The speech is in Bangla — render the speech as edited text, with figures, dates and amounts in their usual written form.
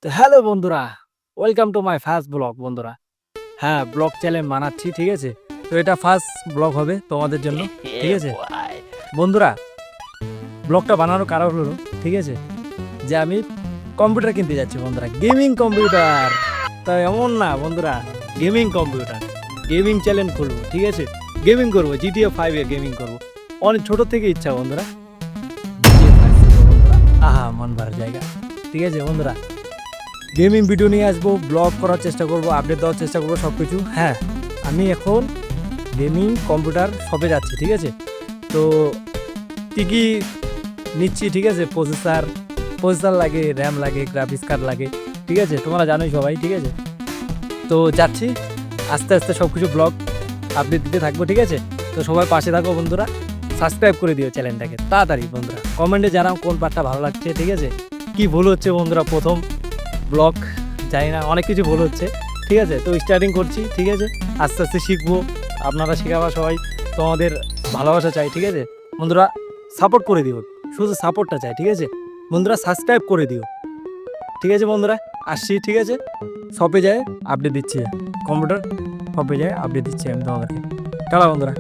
তো হ্যালো বন্ধুরা, welcome to my first blog বন্ধুরা। হ্যাঁ, ব্লগ চ্যানেল বানাচ্ছি, ঠিক আছে? তো এটা ফার্স্ট ব্লগ হবে তোমাদের জন্য, ঠিক আছে বন্ধুরা? ব্লগটা বানানোর কারণ হলো, ঠিক আছে, যে আমি কম্পিউটার কিনতে যাচ্ছি বন্ধুরা, গেমিং কম্পিউটার। তা এমন না বন্ধুরা, গেমিং কম্পিউটার, গেমিং চ্যানেল খুলবো, ঠিক আছে? গেমিং করবো, GTA 5 এ গেমিং করবো। অনেক ছোট থেকে ইচ্ছা বন্ধুরা, GTA 5 বন্ধুরা, আহা মন ভরার জায়গা, ঠিক আছে বন্ধুরা? গেমিং ভিডিও নিয়ে আসবো, ব্লগ করার চেষ্টা করবো, আপডেট দেওয়ার চেষ্টা করবো সব কিছু। হ্যাঁ, আমি এখন গেমিং কম্পিউটার শপে যাচ্ছি, ঠিক আছে? তো কী কী নিচ্ছি, ঠিক আছে? প্রসেসর লাগে, র্যাম লাগে, গ্রাফিক্স কার্ড লাগে, ঠিক আছে? তোমরা জানোই সবাই, ঠিক আছে? তো যাচ্ছি, আস্তে আস্তে সব কিছু ব্লগ আপডেট দিতে থাকবো, ঠিক আছে? তো সবাই পাশে থাকো বন্ধুরা, সাবস্ক্রাইব করে দিও চ্যানেলটাকে তাড়াতাড়ি বন্ধুরা। কমেন্টে জানাও কোন পার্টটা ভালো লাগছে, ঠিক আছে? কি ভুল হচ্ছে বন্ধুরা, প্রথম ব্লগ, জানি না, অনেক কিছু ভুল হচ্ছে, ঠিক আছে? তো স্টার্টিং করছি, ঠিক আছে? আস্তে আস্তে শিখবো, আপনারা শেখাবা সবাই, তোমাদের ভালোবাসা চাই, ঠিক আছে বন্ধুরা? সাপোর্ট করে দিও, শুধু সাপোর্টটা চাই, ঠিক আছে বন্ধুরা? সাবস্ক্রাইব করে দিও, ঠিক আছে বন্ধুরা? আসছি, ঠিক আছে? শপে যায় আপডেট দিচ্ছি, কম্পিউটার শপে যায় আপডেট দিচ্ছি আমি তোমাদেরকে। টাটা বন্ধুরা।